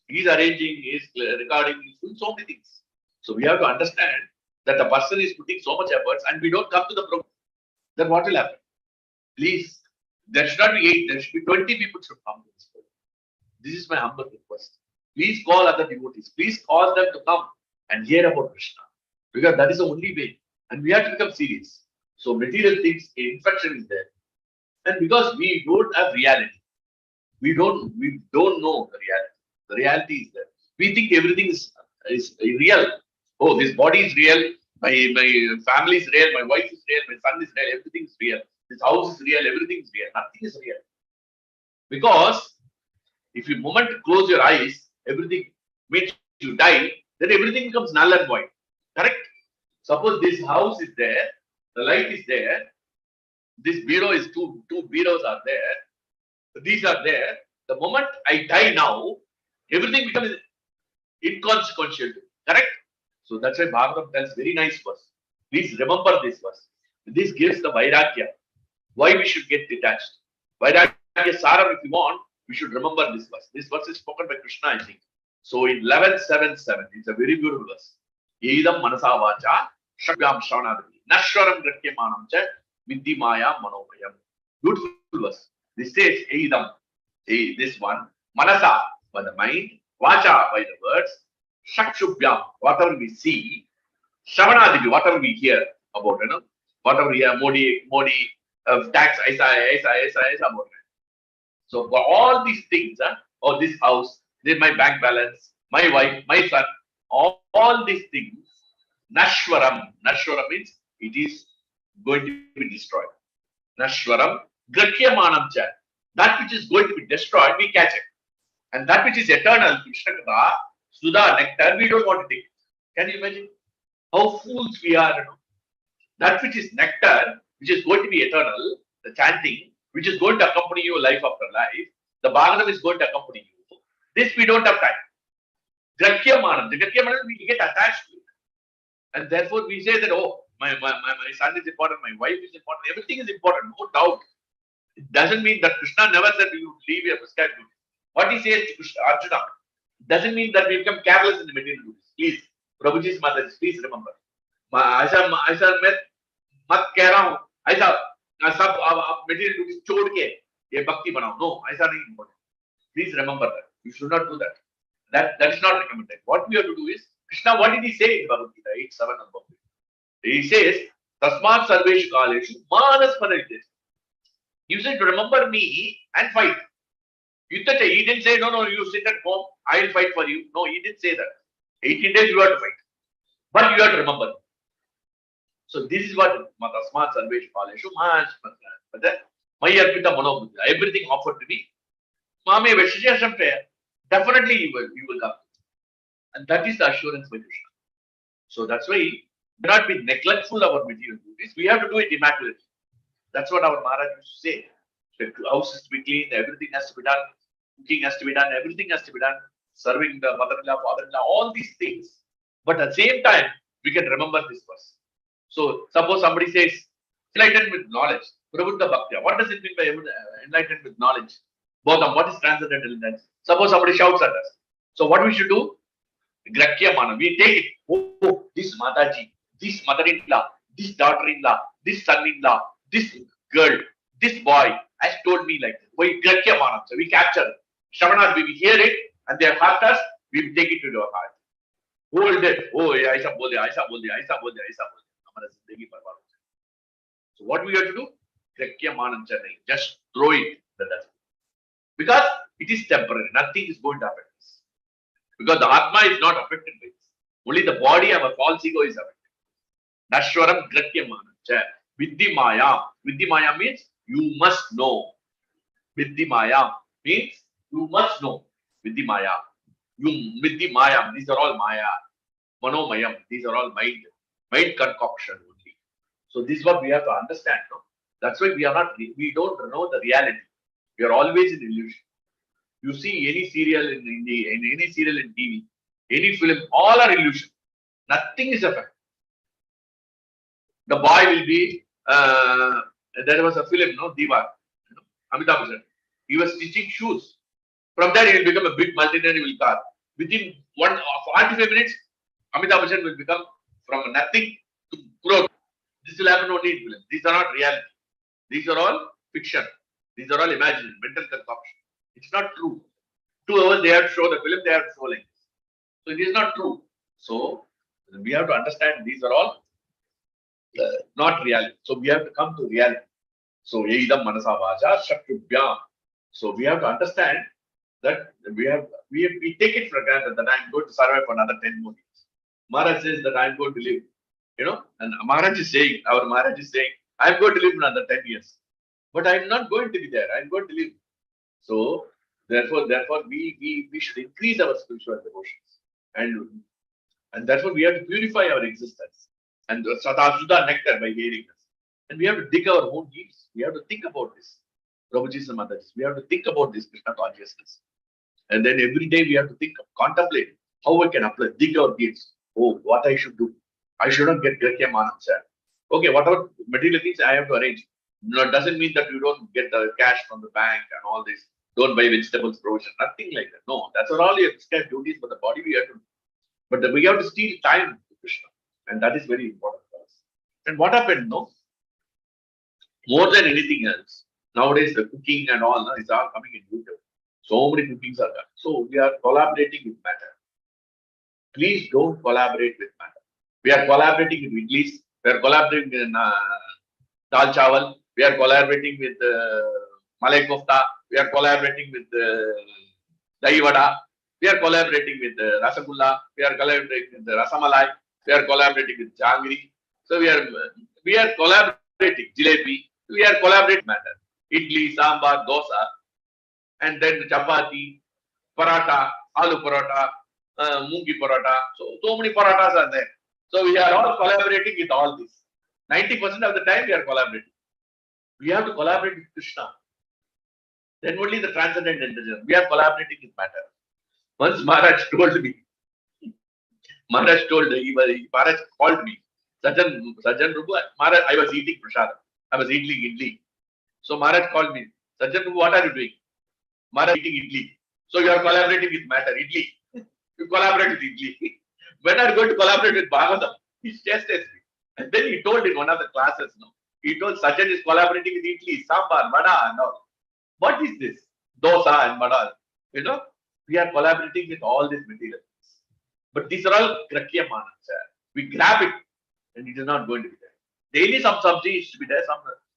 He's arranging, he's recording, he's doing so many things. So we have to understand that the person is putting so much efforts and we don't come to the program. Then what will happen? Please, there should not be 8, there should be 20 people should come to this program. This is my humble request. Please call other devotees. Please call them to come and hear about Krishna. Because that is the only way. And we have to become serious. So material things, infection is there. And because we don't have reality, we don't know the reality. The reality is that we think everything is real. Oh, this body is real, my family is real, my wife is real, my son is real, everything is real. This house is real, everything is real. Nothing is real. Because if you moment close your eyes, everything makes you die, then everything becomes null and void. Correct? Suppose this house is there, the light is there, this bureau is two bureaus are there, these are there. The moment I die now, everything becomes inconsequential. Correct? So that's why Bhagavatam tells very nice verse. Please remember this verse. This gives the Vairagya. Why we should get detached. Vairagya Saram, if you want, we should remember this verse. This verse is spoken by Krishna, I think. So in 11.7.7, it's a very beautiful verse. Edam manasa vacha shakvyam shranadati nashwaram gratyamanam cha vidhi maya manomayam. Beautiful verse. This says Edam, this one, manasa by the mind, vacha by the words, shakshubhyam, whatever we see, shravanadivi, whatever we hear about, whatever we hear, Modi, tax, aisa about it. So for all these things, or this house, this is my bank balance, my wife, my son, all these things, Nashwaram means it is going to be destroyed. Nashwaram, Gratyamanam cha, that which is going to be destroyed, we catch it. And that which is eternal, Krishna Katha, Sudha, Nectar, we don't want to take it. Can you imagine how fools we are? That which is nectar, which is going to be eternal, the chanting, which is going to accompany you life after life, the Bhagavatam is going to accompany you. This we don't have time. Gratyamanam, the Gratyamanam, we get attached to it. And therefore we say that, oh, my son is important, my wife is important, everything is important, no doubt. It doesn't mean that Krishna never said you leave your prescribed duties. What he says to Krishna, Arjuna, doesn't mean that we become careless in the material duties. Please, Prabhuji's mother, please remember. ऐसा मैं मत कह रहा हूँ, ऐसा सब material duties छोड़ के ये भक्ति बनाओ. No, ऐसा नहीं important. Please remember that. You should not do that. That is not recommended. What we have to do is, Krishna, what did he say in Bhagavad Gita 8.7 above? He says, Tasmat Sarveshu Kaleshu Manas Panarites. You said to remember me and fight. He didn't say, no, you sit at home, I will fight for you. No, he didn't say that. 18 days you have to fight. But you have to remember. So this is what Tasmat Sarveshu Kaleshu Manas Panarites. Everything offered to me. Mame Veshishasham prayer. Definitely you will come. And that is the assurance by Krishna. So that's why we cannot be neglectful of our material duties. We have to do it immaculately. That's what our Maharaj used to say. The house has to be clean, everything has to be done, cooking has to be done, everything has to be done, serving the mother-in-law, father-in-law, all these things. But at the same time, we can remember this verse. So suppose somebody says, enlightened with knowledge, Prabuddha Bhaktya. What does it mean by enlightened with knowledge? Bodham, what is transcendental in that? Suppose somebody shouts at us. So what we should do? Grakyamana. We take it. Oh, this Mataji, this mother-in-law, this daughter-in-law, this son-in-law, this girl, this boy has told me like this. We Grakyamana. So we capture it. Shravanad, we hear it and they have hurt us, we take it to our heart. whole day, oh ये ऐसा बोल दिया, ऐसा बोल दिया, ऐसा बोल दिया, ऐसा बोल दिया, हमारा जिंदगी बर्बाद हो जाए. So what we have to do? Krakyamanam Chennai. Just throw it in the dustbin. Because it is temporary. Nothing is going to affect us. Because the Atma is not affected by this. Only the body, our false ego is affected. Nashwaram Krakyamanam Chennai. Viddhi Maya. Viddhi Maya means you must know. Viddhi Maya means you must know. Viddhi Maya. Viddhi Maya. These are all Maya. Manomayam. These are all mind concoction only. So this is what we have to understand. No? That's why we don't know the reality. We are always in illusion. You see any serial in any serial in TV, any film, all are illusion. Nothing is a fact. The boy will be. There was a film, no, Diva, Amitabh Bachchan. He was stitching shoes. From there, he will become a big multinational car. Within 45 minutes, Amitabh Bachchan will become from nothing to growth. This will happen only in film. These are not reality. These are all fiction. These are all imaginary, mental concoction. It's not true. 2 hours they have to show the film, they have to show like this. So it is not true. So we have to understand these are all not reality. So we have to come to reality. So Yedam Manasa Vaja Shaktubhyam. So we have to understand that we take it for granted that I am going to survive for another 10 more years. Maharaj says that I am going to live. And Maharaj is saying, our Maharaj is saying, I am going to live another 10 years. But I am not going to be there. I am going to live. So therefore we should increase our spiritual devotions. And therefore we have to purify our existence. And Satasuda Nectar by hearing this. And we have to dig our own heels. We have to think about this. Prabhuji's and Mataji's. We have to think about this Krishna consciousness. And then every day we have to think, contemplate how we can apply, dig our heels. Oh, what I should do. I shouldn't get Grakyamanam, sir. Okay, whatever material things I have to arrange. No, it doesn't mean that you don't get the cash from the bank and all this. Don't buy vegetables, provision, nothing like that. No, that's all your prescribed duties for the body we have to do. But we have to steal time to Krishna. And that is very important for us. And what happened, no? More than anything else, nowadays the cooking and all is all coming in YouTube. So many cookings are done. So we are collaborating with matter. Please don't collaborate with matter. We are collaborating with idlis. We are collaborating with dal chawal. We are collaborating with malai kofta. We are collaborating with dahi vada. We are collaborating with rasagulla. We are collaborating with rasamalai. We are collaborating with jangri. So we are collaborating jalebi. We are collaborating matter. Idli, sambar, dosa, and then chapati, paratha, aloo paratha, moongi paratha. So many parathas are there. So we are all collaborating with all this. 90% of the time we are collaborating. We have to collaborate with Krishna. Then only the transcendent intelligence. We are collaborating with matter. Once Maharaj told me, Maharaj called me. Sajjan Rubu, Maharaj, I was eating prasadam. I was eating idli. So Maharaj called me. Sajjan Rubu, what are you doing? Maharaj eating idli. So you are collaborating with matter, idli. You collaborate with idli. When are you going to collaborate with Bhagavatam? He just asked me. And then he told in one of the classes, he told Sajjan is collaborating with idli, sambar, vada and all. What is this? Dosa and vada. We are collaborating with all these materials. But these are all Krakyamanam. We grab it and it is not going to be there. Daily some sabji is to be there.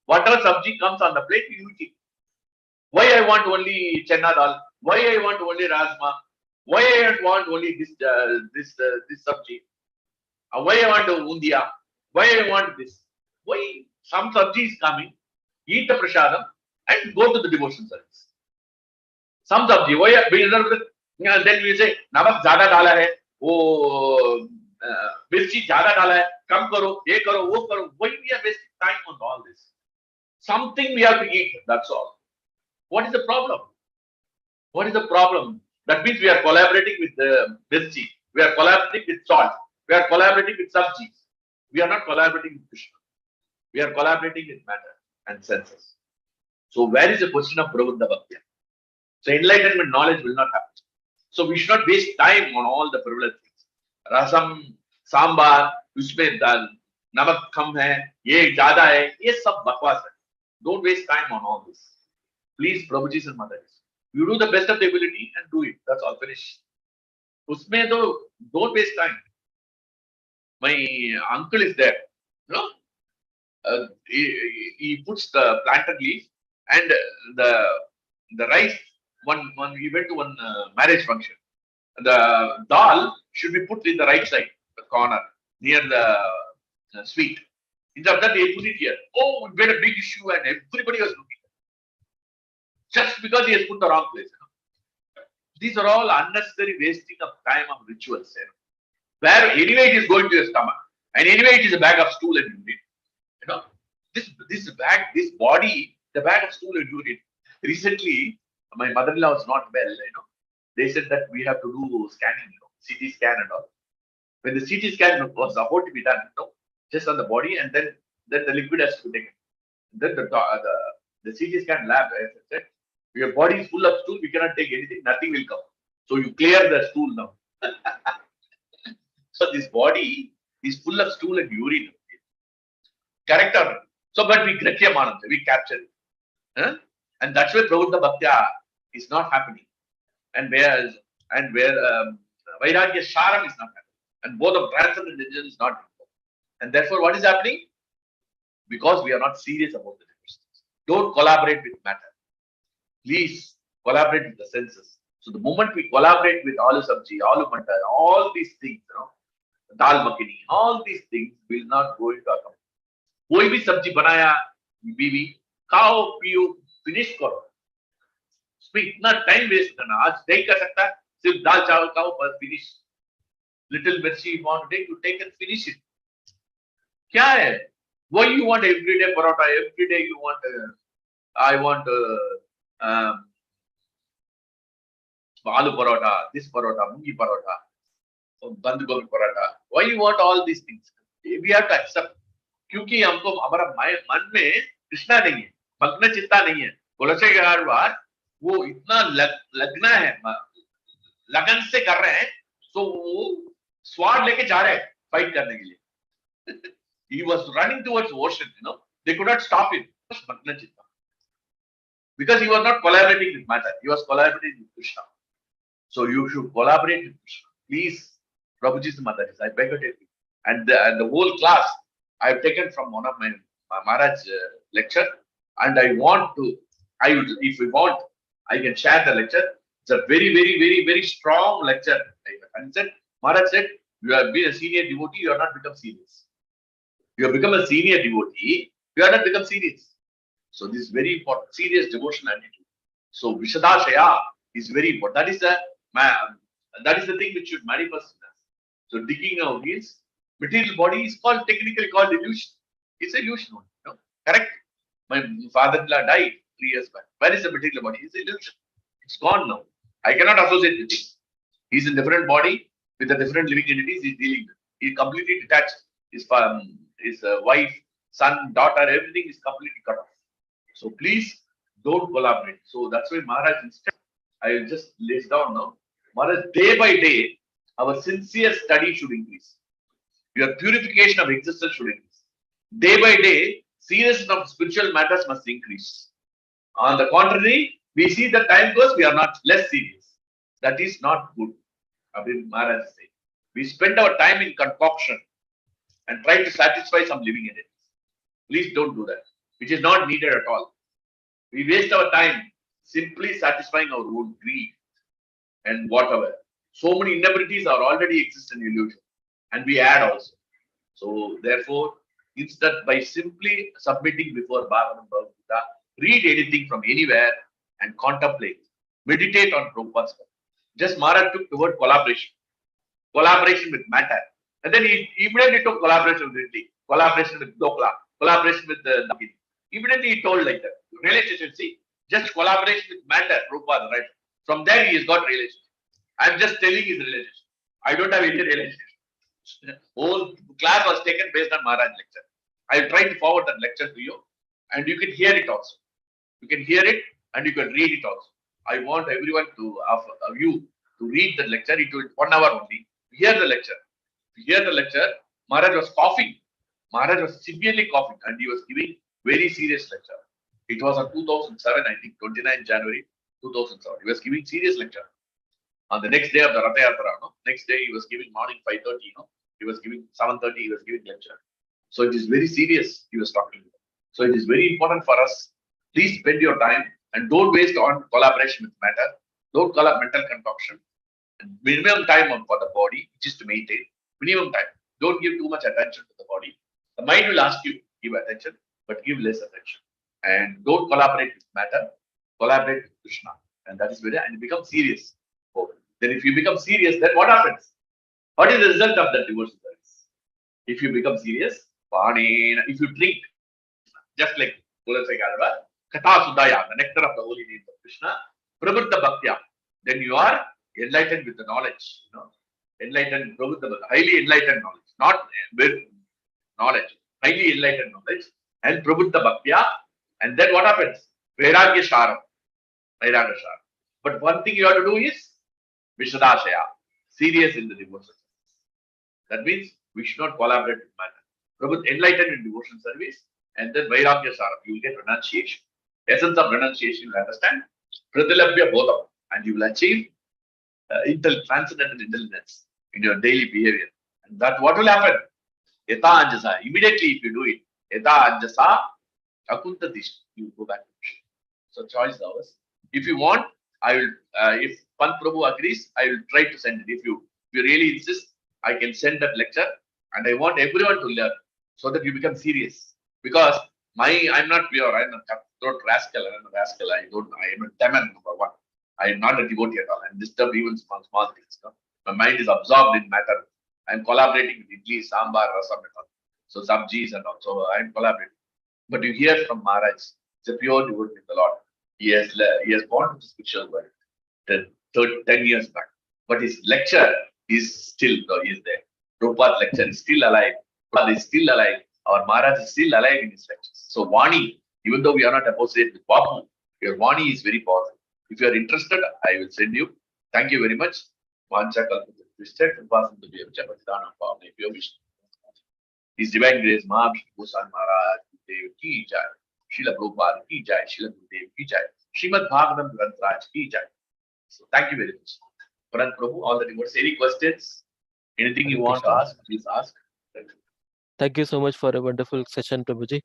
Whatever sabji comes on the plate, you eat it. Why I want only chana dal? Why I want only rajma? Why I want only this sabji? Why I want undia? Why I want this? Why some sabji is coming, eat the prasadam and go to the devotion service. Some sabji, then we say, namak zyada dala hai, mirchi zyada dala hai, kam karo, ye karo, wo karo. Why we are wasting time on all this? Something we have to eat, that's all. What is the problem? What is the problem? That means we are collaborating with mirchi, we are collaborating with salt, we are collaborating with sabji. We are not collaborating with Krishna. We are collaborating with matter and senses. So where is the question of Prabuddha Bhakti? So enlightenment knowledge will not happen. So we should not waste time on all the frivolous things. Rasam, sambar, usme dal, namak kam hai, ye jada hai, ye sab bakwas hai. Don't waste time on all this. Please, Prabhuji's and Mataji's. You do the best of the ability and do it. That's all. Finish. Usme don't waste time. My uncle is there. You know, he puts the plantain leaf and the rice. One we went to one marriage function. The dal should be put in the right side, the corner near the sweet. Instead of that, they put it here. Oh, we made a big issue, and everybody was looking just because he has put the wrong place. These are all unnecessary wasting of time of rituals. Where anyway it is going to your stomach, and anyway it is a bag of stool and urine. You know, this bag, this body, the bag of stool and urine. Recently, my mother-in-law was not well. They said that we have to do scanning, CT scan and all. When the CT scan was about to be done, just on the body, and then the liquid has to be taken. Then the CT scan lab said, your body is full of stool, we cannot take anything, nothing will come. So you clear the stool now. So this body is full of stool and urine. Correct or not? So, but we capture it. Huh? And that's why Pravuddha Bhaktya is not happening. And where Vairagya Sharam is not happening. And both of transcendent religion is not happening. And therefore, what is happening? Because we are not serious about the diversities. Don't collaborate with matter. Please collaborate with the senses. So the moment we collaborate with aloo sabji, aloo matar, all these things, dal makhani, all these things will not go into account. कोई भी सब्जी बनाया बीवी खाओ पियो finish करो इतना time waste करना आज नहीं कर सकता सिर्फ दाल चावल खाओ बस finish little mirchi you want to take and finish it क्या है why you want every day parota every day you want I want aloo parota this parota mungi parota band gobi parota why you want all these things we have to accept क्योंकि हमको हमारा मन में कृष्णा नहीं है मग्न चित्ता नहीं है कुलशेखर वो इतना लगना है लगन से कर रहे हैं तो वो स्वाद लेके जा रहे हैं फाइट करने के लिए he was running towards ocean they could not stop him magna chitta because he was not collaborating with matter he was collaborating with Krishna so you should collaborate with Krishna please Prabhuji's mother I beg of you and the whole class I have taken from one of my Maharaj lecture and I want to if we want I can share the lecture it's a very very very very strong lecture and said Maharaj said you have been a senior devotee you have not become serious you have become a senior devotee you have not become serious so this is very important serious devotional attitude so Vishadashaya is very important that is the thing which should manifest in us so digging our heels material body is technically called illusion. It's illusion only, correct? My father-in-law died 3 years back. Where is the material body? It's illusion. It's gone now. I cannot associate with him. He's in different body with the different living entities he's dealing with. He's completely detached. His wife, son, daughter, everything is completely cut off. So please don't collaborate. So that's why Maharaj instead, I will just lay it down now. Maharaj, day by day, our sincere study should increase. Your purification of existence should increase. Day by day, seriousness of spiritual matters must increase. On the contrary, we see that time goes, we are not less serious. That is not good. Abhi Maharaj said. We spend our time in concoction and try to satisfy some living entities. Please don't do that. Which is not needed at all. We waste our time simply satisfying our own greed and whatever. So many inabilities are already exist in illusion. And we add also. So therefore, instead by simply submitting before Bhagavatam 3.5.46, read anything from anywhere and contemplate. Meditate on Prabhupada's work. Just Maharaj took the word collaboration. Collaboration with matter. And then he immediately took collaboration with Ridley, collaboration with Dokla, collaboration with the Nagini. Immediately he told like that. Relationship, see, just collaboration with matter, Prabhupada, right? From there he has got relationship. I'm just telling his relationship. I don't have any relationship. Whole class was taken based on Maharaj lecture. I will try to forward that lecture to you and you can hear it also. You can hear it and you can read it also. I want everyone to, of you to read the lecture. It will 1 hour only. Hear the lecture. Hear the lecture. Maharaj was coughing. Maharaj was severely coughing and he was giving very serious lecture. It was on 2007, I think, 29 January 2007. He was giving serious lecture. On the next day of the Ratha Yatra, next day he was giving morning 5:30, He was giving 7:30. He was giving lecture. So it is very serious. He was talking. So it is very important for us. Please spend your time and don't waste on collaboration with matter. Don't call up mental concoction. And minimum time for the body, which is to maintain minimum time. Don't give too much attention to the body. The mind will ask you give attention, but give less attention. And don't collaborate with matter. Collaborate with Krishna, and that is very and become serious. Oh, then if you become serious, then what happens? What is the result of that devotional service? If you become serious, if you drink, just like Tulasai Gadava, Katha Sudaya, the nectar of the holy name of Krishna, Prabhuddha Bhaktya, then you are enlightened with the knowledge, enlightened, highly enlightened knowledge, not with knowledge, highly enlightened knowledge, and Prabhuddha Bhaktya, and then what happens? Vairagya Sharam, Vairagya Sharam. But one thing you have to do is Vishadashaya, serious in the devotion service. That means we should not collaborate with matter. Prabhupada enlightened in devotion service, and then Vairagya Sharam, you will get renunciation. Essence of renunciation, you understand? Pratilabhya Bodham, and you will achieve transcendental intelligence in your daily behavior. And that what will happen? Yata Anjasa, immediately if you do it, Yata Anjasa, Akuntatish, you go back to Krishna. So choice is ours. If you want, I will, if Pant Prabhu agrees, I will try to send it. If you really insist, I can send that lecture, and I want everyone to learn so that you become serious. Because I'm not pure, I'm a cutthroat rascal, I am a demon number one. I am not a devotee at all. I'm disturbed even small things. My mind is absorbed in matter. I'm collaborating with idli, sambar, rasam, and all. So sabjis and all. So I'm collaborating. But you hear from Maharaj, it's a pure devotee of the Lord. He has gone to the spiritual world 10 years back. But his lecture is still there. Prabhupada's lecture is still alive. Prabhupada is still alive. Our Maharaj is still alive in his lectures. So Vani, even though we are not associated with Bapu, your Vani is very powerful. If you are interested, I will send you. Thank you very much. His Divine Grace, Mahavishnu Goswami Maharaj, Dev Ki Jai, Srila Prabhupada Ki Jai, Srila Gurudev Ki Jai, Śrīmad-Bhāgavatam 3.5.46 Ki Jai. So thank you very much. Paran Prabhu, all the devotees. Any questions? Anything you want to ask, please ask. Thank you so much for a wonderful session, Prabhuji.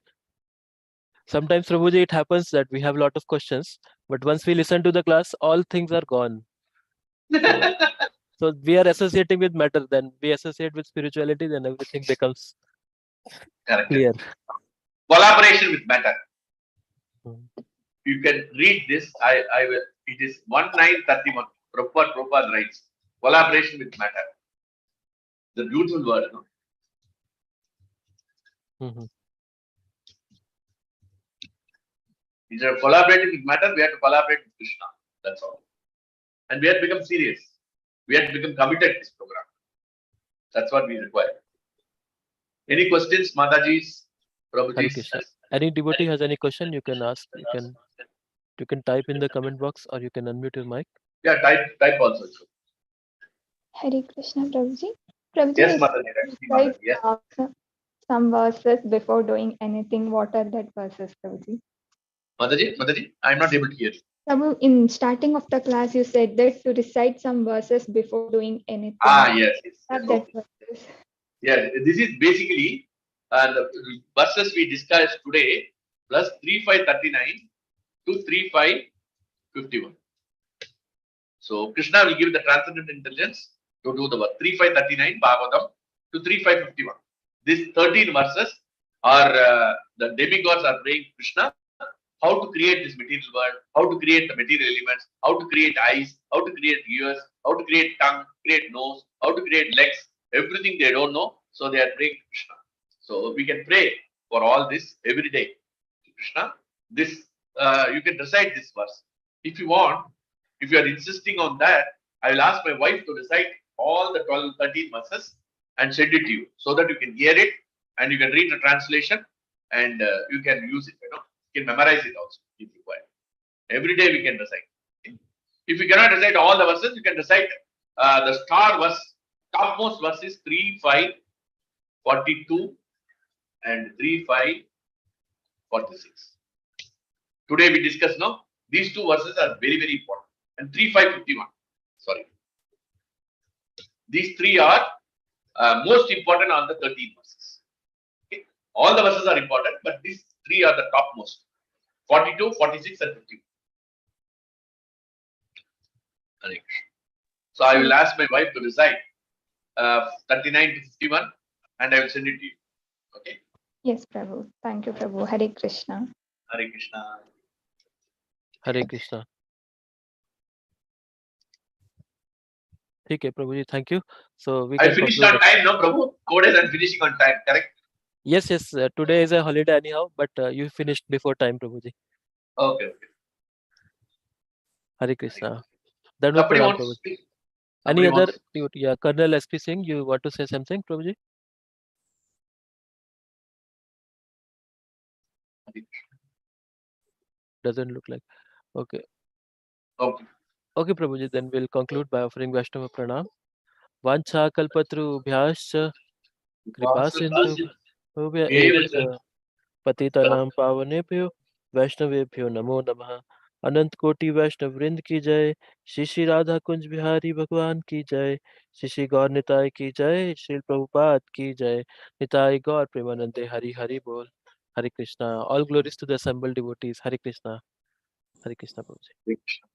Sometimes, Prabhuji, it happens that we have a lot of questions, but once we listen to the class, all things are gone. So we are associating with matter, then we associate with spirituality, then everything becomes clear. Collaboration with matter. You can read this. I will. It is 1931. Prabhupada writes. Collaboration with matter. The beautiful word, no? Instead of collaborating with matter, we have to collaborate with Krishna. That's all. And we have to become serious. We have to become committed to this program. That's what we require. Any questions, Mataji's, Prabhuji's? Any devotee has any question, you can ask. You can type in the comment box, or you can unmute your mic. Yeah, type also. Hare Krishna, Prabhuji. Prabhuji, Yes, Mataji. Yes. Some verses before doing anything. What are that verses, Prabhuji? Mataji, I'm not able to hear you. Prabhu, in starting of the class, you said that to recite some verses before doing anything. Yes. Yeah, this is basically the verses we discussed today plus 3.5.39 to 3.5.51. So Krishna will give the transcendental intelligence to do the work. 3.5.39 Bhagavatam to 3.5.51. These 13 verses are the demigods are praying Krishna how to create this material world, how to create the material elements, how to create eyes, how to create ears, how to create tongue, create nose, how to create legs, everything they don't know. So they are praying Krishna. So we can pray for all this every day. Krishna, this you can recite this verse. If you want, if you are insisting on that, I will ask my wife to recite all the 13 verses and send it to you so that you can hear it and you can read the translation and you can use it, You can memorize it also if required. Every day we can recite. If you cannot recite all the verses, you can recite the star verse, topmost verse is 3.5.42 and 3.5.46. Today we discuss now. These two verses are very, very important. And 3.5.51. Sorry. These three are most important are the 13 verses. Okay? All the verses are important, but these three are the topmost. 42, 46 and 50. So I will ask my wife to recite 39 to 51 and I will send it to you. Okay? Yes, Prabhu. Thank you, Prabhu. Hare Krishna. Hare Krishna. Hare Krishna. Okay, Prabhuji, thank you. So we I can finished conclude on time, no, Prabhu? Code is and finishing on time, correct? Yes, yes. Today is a holiday anyhow, but you finished before time, Prabhuji. Okay. Hare Krishna. Dandavat Somebody pranam, wants to Prabhuji. speak. Any Somebody other? wants- Yeah, Colonel SP Singh, you want to say something, Prabhuji? Doesn't look like. Okay. Okay. Okay, Prabhuji, then we'll conclude by offering Vaishnava Pranam. Vancha kalpatru bhyascha kripa sindhu bhuvya eva cha patitanam pavanebhyo Vaishnavebhyo namo namah. अनंत कोटि वैष्णव वृंद की जय, श्री श्री राधा कुंज बिहारी भगवान की जय, श्री श्री गौर निताय की जय, श्री प्रभुपाद की जय, निताय गौर प्रेमानंदे हरि हरि बोल. Hare Krishna. All glories to the assembled devotees. Hare Krishna. Hare Krishna, Prabhuji. Hare Krishna.